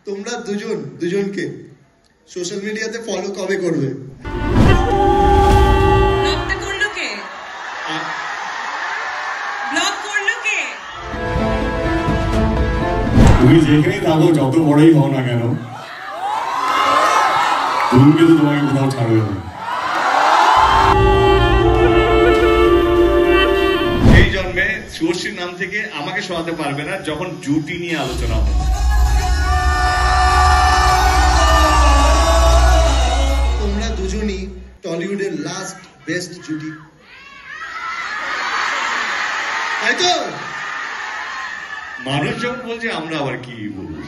তোমরা দুজনকে সোশ্যাল মিডিয়াতে ফলো কবে করবে? তুমি যেখানেই থাকো, যত বড়ই হও না কেন, ধূমকেতু তোমাকে কোথাও ছাড়বে না। এই জন্মে শুভশ্রীর নাম থেকে আমাকে সরাতে পারবে না যখন জুটি নিয়ে আলোচনা হবে। তোমরা দুজনই টলিউডের লাস্ট বেস্ট জুটি, তাই তো? মানুষ যখন বলছে আমরা আবার কি বলবো।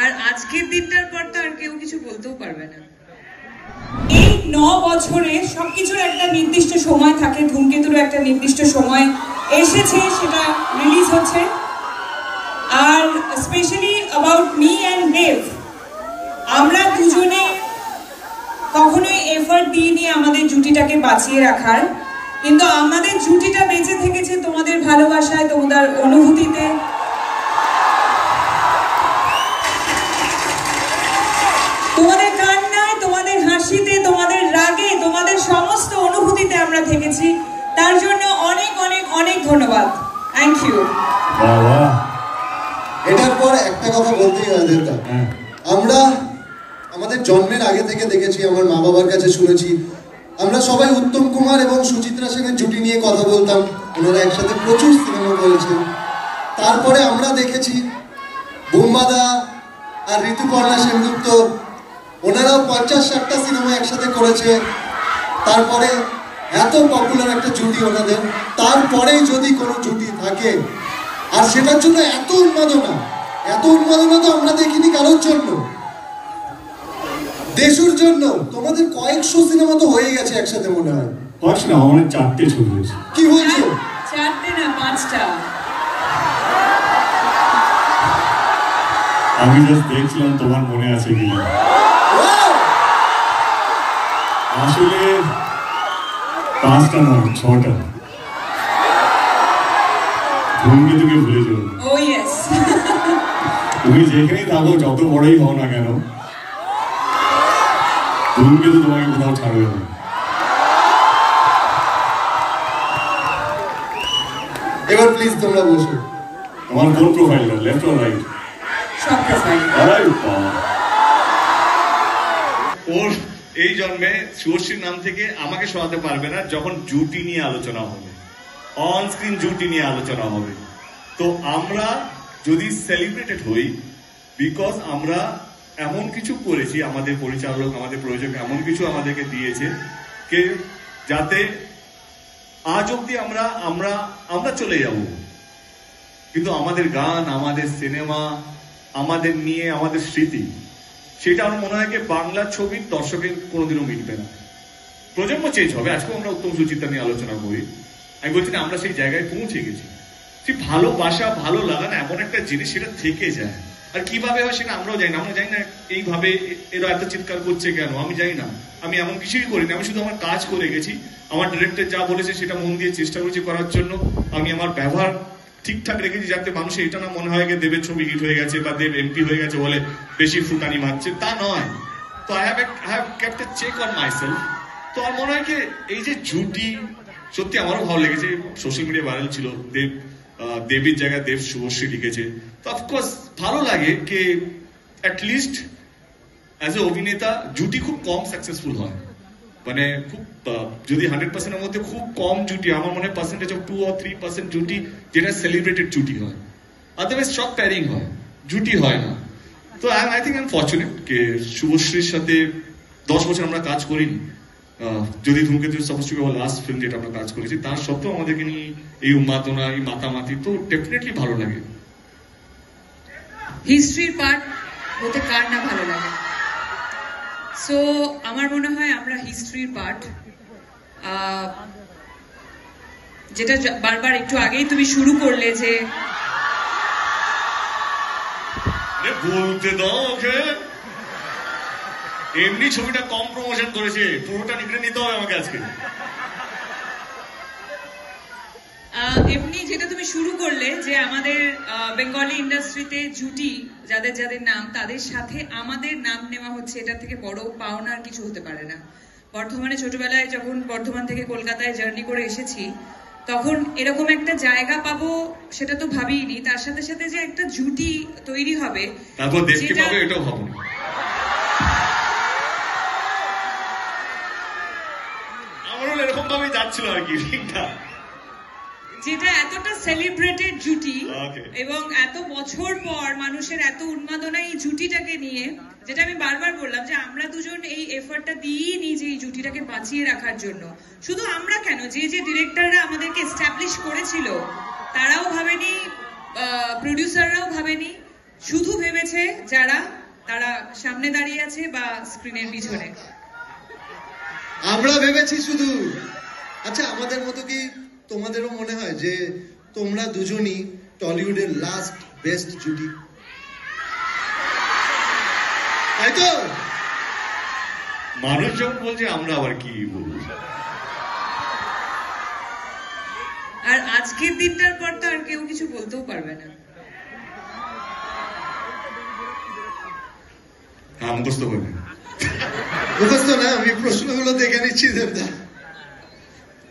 আর আজকের দিনটার পর তো আর কেউ কিছু বলতেও পারবে না। এই 9 বছরে সবকিছুর একটা নির্দিষ্ট সময় থাকে, ধূমকেতুর একটা নির্দিষ্ট সময় এসেছে, সেটা রিলিজ হচ্ছে। আর স্পেশালি অ্যাবাউট মি অ্যান্ড দেব, আমরা দুজনে কখনোই এফর্ট দিইনি আমাদের জুটিটাকে বাঁচিয়ে রাখার, কিন্তু আমাদের জুটিটা বেঁচে থেকেছে তোমাদের ভালোবাসায়, তোমাদের অনুভূতিতে। তোমাদের কান্নায়, তোমাদের হাসিতে, তোমাদের রাগে, তোমাদের সমস্ত অনুভূতিতে আমরা থেকেছি। তার জন্য অনেক অনেক অনেক ধন্যবাদ। Thank you. এটার পর একটা কথা বলতেই হয় দেবদা, আমরা আমাদের জন্মের আগে থেকে দেখেছি, আমার মা বাবার কাছে শুনেছি, আমরা সবাই উত্তম কুমার এবং সুচিত্রা সেনের জুটি নিয়ে কথা বলতাম, ওনারা একসাথে প্রচুর সিনেমা করেছেন। তারপরে আমরা দেখেছি বোম্বাদা আর ঋতুপর্ণা সেনগুপ্ত, ওনারাও 50-60টা সিনেমা একসাথে করেছে। তারপরে এত পপুলার একটা জুটি ওনাদের, তারপরেই যদি কোনো জুটি থাকে আর সেটার জন্য এত উন্মাদনা তো আমরা দেখিনি কারোর জন্য। দেশুর জন্য তোমাদের কয়েকশো সিনেমা তো হয়ে গেছে একসাথে, মনে হয় কয়েকশো না, আমার 4টে ছবি হয়েছে। কি বলছো? 4টে না 5টা। আমি জাস্ট দেখছিলাম তোমার মনে আছে কিনা। আসলে 5টা নয়, 6টা। ধূমকেতুকে ভুলে যাও। ও ইয়েস। তুমি যেখানেই থাকো, যত বড়ই হও না কেন, ধূমকেতু তোমাকে কোথাও ছাড়বে না। এবার প্লিজ তোমরা বসো। তোমার কোন প্রোফাইলটা, লেফট অর রাইট? সব প্রোফাইল। ওর এই জন্মে শুভশ্রীর নাম থেকে আমাকে সরাতে পারবে না যখন জুটি নিয়ে আলোচনা হবে, অন স্ক্রিন জুটি নিয়ে আলোচনা হবে। তো আমরা যদি সেলিব্রেটেড হই, বিকজ আমরা এমন কিছু করেছি, আমাদের পরিচালক, আমাদের প্রযোজক এমন কিছু আমাদেরকে দিয়েছে কে যাতে আজ অব্দি আমরা চলে যাব, কিন্তু আমাদের গান, আমাদের সিনেমা, আমাদের নিয়ে আমাদের স্মৃতি, সেটা আমার মনে হয় কি বাংলা ছবির দর্শকের কোনোদিনও মিটবে না। প্রজন্ম চেঞ্জ হবে। আজকে আমরা উত্তম সুচিত্রা নিয়ে আলোচনা করি, আমি বলছি না আমরা সেই জায়গায় পৌঁছে গেছি। সেই ভালোবাসা, ভালো লাগা না এমন একটা জিনিস, সেটা থেকে যায়। আর কিভাবে হয় সেটা আমরাও জানি না। আমরা জানি না এইভাবে এরা এত চিৎকার করছে কেন, আমি জানি না। আমি এমন কিছুই করিনি, আমি শুধু আমার কাজ করে গেছি। আমার ডিরেক্টর যা বলেছে সেটা মন দিয়ে চেষ্টা করেছি করার জন্য। আমি আমার ব্যবহার ঠিকঠাক রেখেছি যাতে মানুষের এটা না মনে হয় যে দেবের ছবি হিট হয়ে গেছে বা দেব এমপি হয়ে গেছে বলে বেশি ফুটানি মারছে, তা নয়। তো I have kept a check on myself. তো আমার মনে হয় কি এই যে জুটি, সত্যি আমারও ভালো লেগেছে। সোশ্যাল মিডিয়া ভাইরাল ছিল, দেবীর জায়গায় দেব শুভশ্রী লিখেছে। তো অফকোর্স ভালো লাগে যে অ্যাটলিস্ট অ্যাজ এ অভিনেতা জুটি খুব কম সাকসেসফুল হয়। মানে খুব যদি 100%-এর মধ্যে খুব কম জুটি, আমার মনে হয় পার্সেন্টেজ অফ 2 or 3% জুটি যেটা সেলিব্রেটেড জুটি হয়, আদারওয়াইজ সব প্যারিং হয়, জুটি হয় না। তো I think I am fortunate যে শুভশ্রীর সাথে 10 বছর আমরা কাজ করিনি। যদি ধূমকেতু suppose two B our last film যেটা আমরা কাজ করেছি, তার সত্ত্বেও আমাদেরকে নিয়ে এই উন্মাদনা, এই মাতামাতি, তো ডেফিনেটলি ভালো লাগে। হিস্ট্রির পার্ট হতে কার না ভালো লাগে। সো আমার মনে হয় আমরা হিস্ট্রির পার্ট, যেটা বারবার একটু আগেই তুমি শুরু করলে যে বলতে দাও ওকে। এমনি ছবিটা কম প্রমোশন করেছে, পুরোটা নিতে হবে আমাকে আজকে। এমনি যেটা তুমি শুরু করলে যে আমাদের বেঙ্গলি ইন্ডাস্ট্রিতে জুটি যাদের যাদের নাম তাদের সাথে আমাদের নাম নেওয়া হচ্ছে, এটা থেকে বড় পাওনা আর কিছু হতে পারে না। বর্ধমানে ছোটবেলায় যখন বর্ধমান থেকে কলকাতায় জার্নি করে এসেছি তখন এরকম একটা জায়গা পাবো সেটা তো ভাবিনি, তার সাথে সাথে যে একটা জুটি তৈরি হবে তারপর দেখতে পাবে এটাও ভাবো। আমারও এরকম ভাবে যাচ্ছিল আর কি, যেটা এতটা সেলিব্রেটেড জুটি এবং এত বছর পর মানুষের এত উন্মাদনা এই জুটিটাকে নিয়ে, যেটা আমি বারবার বললাম যে আমরা দুজন এই এফর্টটা দিয়েই নিই যে এই জুটিটাকে বাঁচিয়ে রাখার জন্য। শুধু আমরা কেন, যে যে ডিরেক্টররা আমাদেরকে এস্টাবলিশ করেছিল তারাও ভাবেনি, প্রডিউসাররাও ভাবেনি, শুধু ভেবেছে যারা তারা সামনে দাঁড়িয়ে আছে বা স্ক্রিনের পিছনে। আমরা ভেবেছি শুধু। আচ্ছা, আমাদের মতো কি তোমাদেরও মনে হয় যে তোমরা দুজনই টলিউডের লাস্ট বেস্ট জুটি? তাই তো? মানুষ যখন বলছে আমরা আবার কি বলবো। আর আজকের দিনটার পর তো আর কেউ কিছু বলতেও পারবে না। মুখস্থ করবে? মুখস্থ না, আমি প্রশ্নগুলো দেখে নিচ্ছি দেবদা।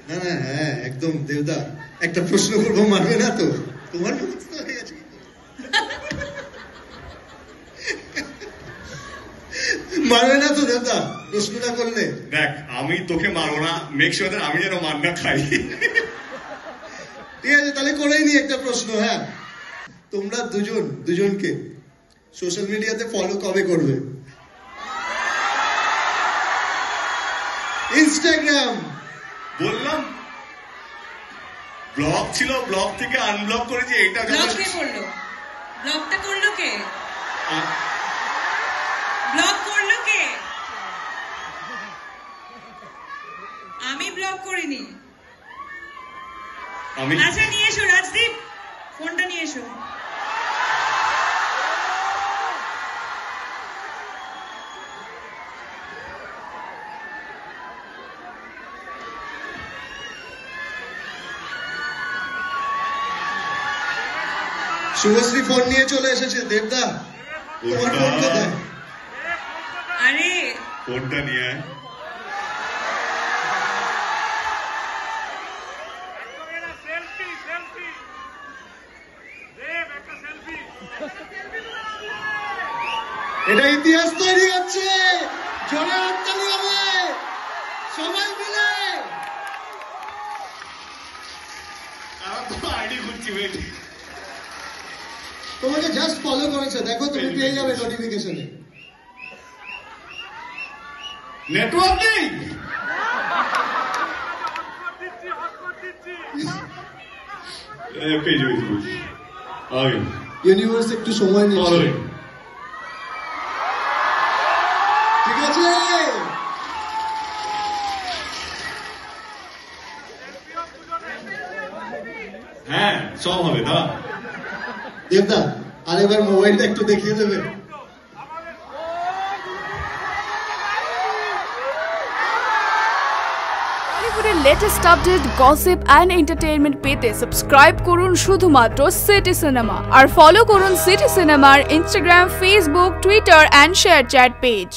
না না, হ্যাঁ একদম দেবদা, একটা প্রশ্ন করবো, মানবে না তো? তোমার মুখস্থ হয়ে গেছে? মানবে না তো দেবদা প্রশ্নটা করলে? দেখ, আমি তোকে মারবো না, মেক শিওর দ্যাট আমি যেন মার না খাই। ঠিক আছে, তাহলে করেই নি একটা প্রশ্ন। হ্যাঁ, তোমরা দুজনকে সোশ্যাল মিডিয়াতে ফলো কবে করবে? ইনস্টাগ্রাম। বললাম ব্লগ ছিল, ব্লগ থেকে আনব্লক করেছি। এটা ব্লগ কে করলো? ব্লগটা করলো কে? ব্লগ করলো কে? আমি ব্লগ করিনি। আচ্ছা, নিয়ে এসো রাজদীপ, ফোনটা নিয়ে এসো। শুভশ্রী ফোন নিয়ে চলে এসেছে। দেবদা, তোমার ফোন কোথায়? আরে ফোনটা নিয়ে আয়। এটা ইতিহাস তৈরি হচ্ছে, জোরে হাততালি হবে সবাই মিলে। আইডি খুঁজছি, ওয়েট। তোমাকে জাস্ট ফলো করেছে, দেখো তুমি পেয়ে যাবে নোটিফিকেশনে। নেটওয়ার্ক নেই। ইউনিভার্স একটু সময় নিচ্ছে। ঠিক আছে, হ্যাঁ সব হবে। দাঁড়া দেবদা, আরেকবার মোবাইলটা একটু দেখিয়ে দেবে? বলিউডের latest update, gossip and entertainment পেতে সাবস্ক্রাইব করুন শুধুমাত্র সিটি সিনেমা, আর ফলো করুন সিটি সিনেমার Instagram, Facebook, Twitter and share chat page.